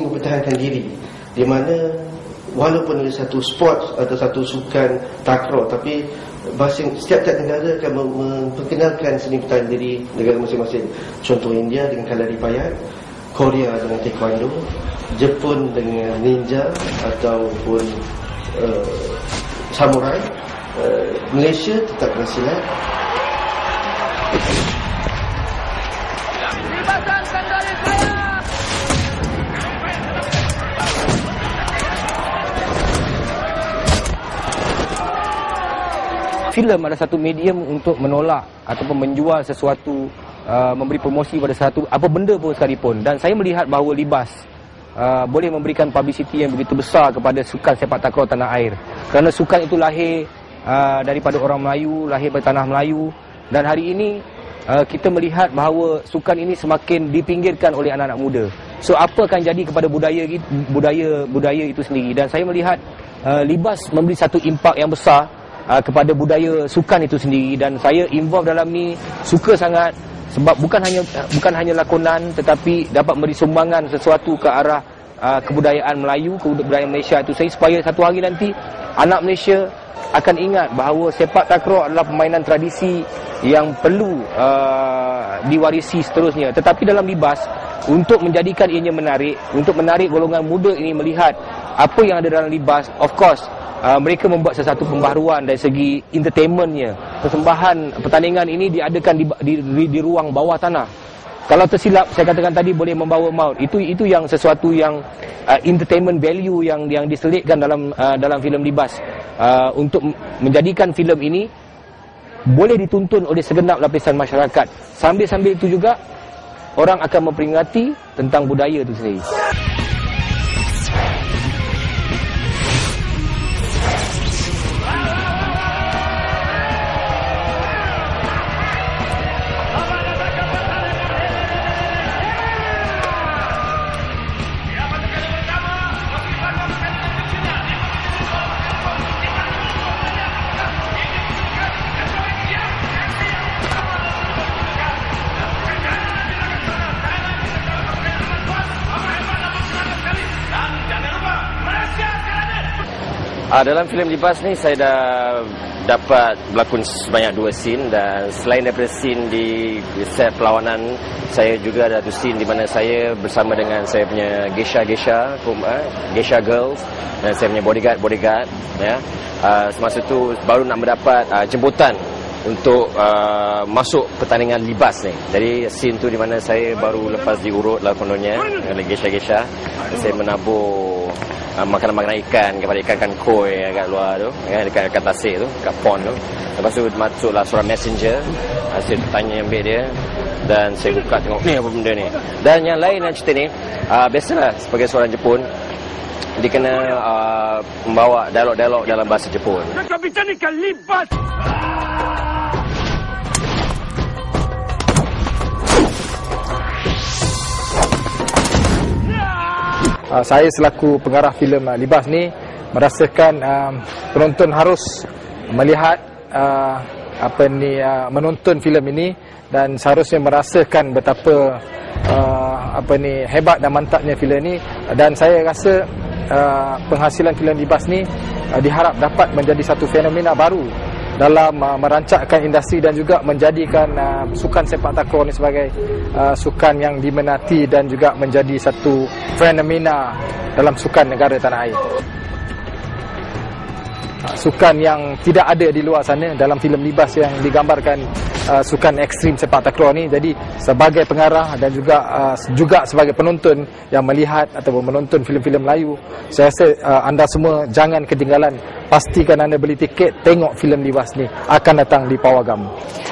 mempertahankan diri, di mana walaupun ada satu sport atau satu sukan takraw, tapi setiap negara akan memperkenalkan seni pertahanan diri negara masing-masing. Contoh India dengan Kalaripayat, Korea dengan Taekwondo, Jepun dengan ninja ataupun samurai, Malaysia tetap dengan silat. Filem adalah satu medium untuk menolak ataupun menjual sesuatu, memberi promosi pada satu apa benda pun sekalipun. Dan saya melihat bahawa libas boleh memberikan publicity yang begitu besar kepada sukan sepak takraw tanah air. Kerana sukan itu lahir daripada orang Melayu, lahir dari tanah Melayu. Dan hari ini kita melihat bahawa sukan ini semakin dipinggirkan oleh anak-anak muda. So apa akan jadi kepada budaya itu sendiri? Dan saya melihat libas memberi satu impak yang besar kepada budaya sukan itu sendiri, dan saya involve dalam ni, suka sangat sebab bukan hanya lakonan tetapi dapat memberi sumbangan sesuatu ke arah kebudayaan Melayu, kebudayaan Malaysia itu sendiri, supaya satu hari nanti anak Malaysia akan ingat bahawa sepak takraw adalah permainan tradisi yang perlu diwarisi seterusnya. Tetapi dalam libas, untuk menjadikan ianya menarik, untuk menarik golongan muda ini melihat apa yang ada dalam libas, of course mereka membuat sesuatu pembaharuan dari segi entertainmentnya. Persembahan pertandingan ini diadakan di ruang bawah tanah. Kalau tersilap, saya katakan tadi, boleh membawa maut. Itu yang sesuatu yang entertainment value yang diselitkan dalam filem libas, untuk menjadikan filem ini boleh ditonton oleh segenap lapisan masyarakat. Sambil-sambil itu juga orang akan memperingati tentang budaya itu sendiri. Dalam filem Libas ni saya dah dapat berlakon sebanyak 2 scene, dan selain daripada scene di set perlawanan, saya juga ada 1 scene di mana saya bersama dengan saya punya geisha girls, dan saya punya bodyguard ya. Semasa tu baru nak mendapat jemputan untuk masuk pertandingan Libas ni. Jadi scene tu di mana saya baru lepas diurut lah kononnya oleh geisha, saya menabur makanan-makanan ikan kepada ikan koi kat luar tu, dekat tasik tu, kat pond tu. Lepas tu masuklah seorang messenger, saya tanya ambil dia, dan saya buka tengok ni apa benda ni. Dan yang lain yang cerita ni, biasalah sebagai seorang Jepun, dia kena membawa dialog-dialog dalam bahasa Jepun. Saya selaku pengarah filem Libas ni merasakan penonton harus melihat menonton filem ini, dan seharusnya merasakan betapa hebat dan mantapnya filem ni. Dan saya rasa penghasilan filem Libas ni diharap dapat menjadi satu fenomena baru dalam merancakkan industri, dan juga menjadikan sukan sepak takraw ni sebagai sukan yang diminati dan juga menjadi satu fenomena dalam sukan negara tanah air. Sukan yang tidak ada di luar sana dalam filem Libas yang digambarkan sukan ekstrim sepak takraw ni. Jadi sebagai pengarah dan juga sebagai penonton yang melihat ataupun menonton filem-filem Melayu, saya rasa anda semua jangan ketinggalan. Pastikan anda beli tiket tengok filem Libas ni, akan datang di Pawagam.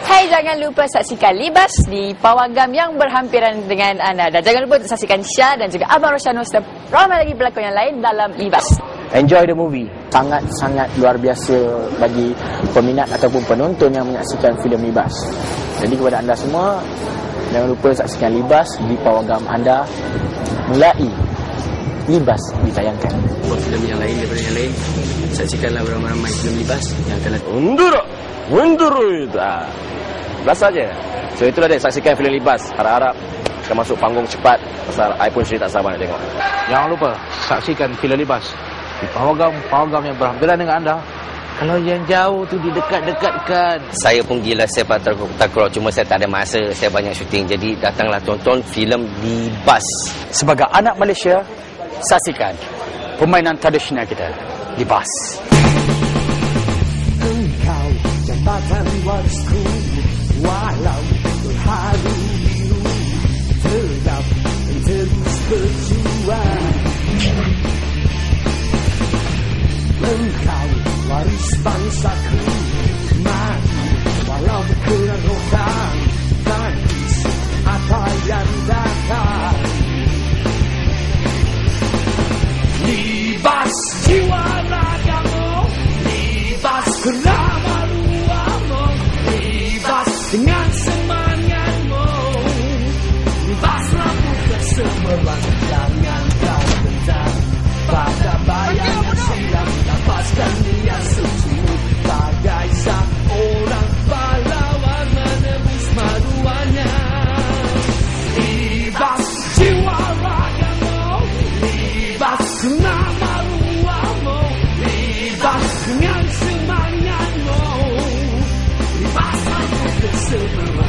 Hai, jangan lupa saksikan Libas di Pawagam yang berhampiran dengan anda. Dan jangan lupa untuk saksikan Syah dan juga Abang Rosyano serta ramai lagi pelakon yang lain dalam Libas. Enjoy the movie. Sangat-sangat luar biasa bagi peminat ataupun penonton yang menyaksikan filem Libas. Jadi kepada anda semua, jangan lupa saksikan Libas di Pawagam anda mulai Libas ditayangkan. Buat filem yang lain daripada yang lain, saksikanlah beramai-ramai filem Libas yang akan Mundur itu. Belas saja. So itulah dia, saksikan filem Libas. Harap-harap akan masuk panggung cepat. Pasal I pun sendiri tak sabar nak tengok. Jangan lupa saksikan filem Libas di pawagam yang berhampiran dengan anda. Kalau yang jauh tu didekat-dekatkan. Saya pun gila sepak takraw, cuma saya tak ada masa, saya banyak syuting. Jadi datanglah tonton filem Libas. Sebagai anak Malaysia, saksikan permainan tradisional kita, Libas. Engkau jambatan warisku, walau berharu biru, tetap terus berjuang. Engkau waris bangsaku, mati walau berkerah rotan, tangis apa yang datang. Libas jiwa ragamu, libas bernama ruamu, libas dengan semangatmu, libas lampu kesemeran jangan kau bentang pada bayangan silam, lepaskan niat suci bagai seorang pahlawan menebus maruahnya. Libas jiwa ragamu, libas nama ruamu, libas dengan semangatmu, libas lampu kesemeran.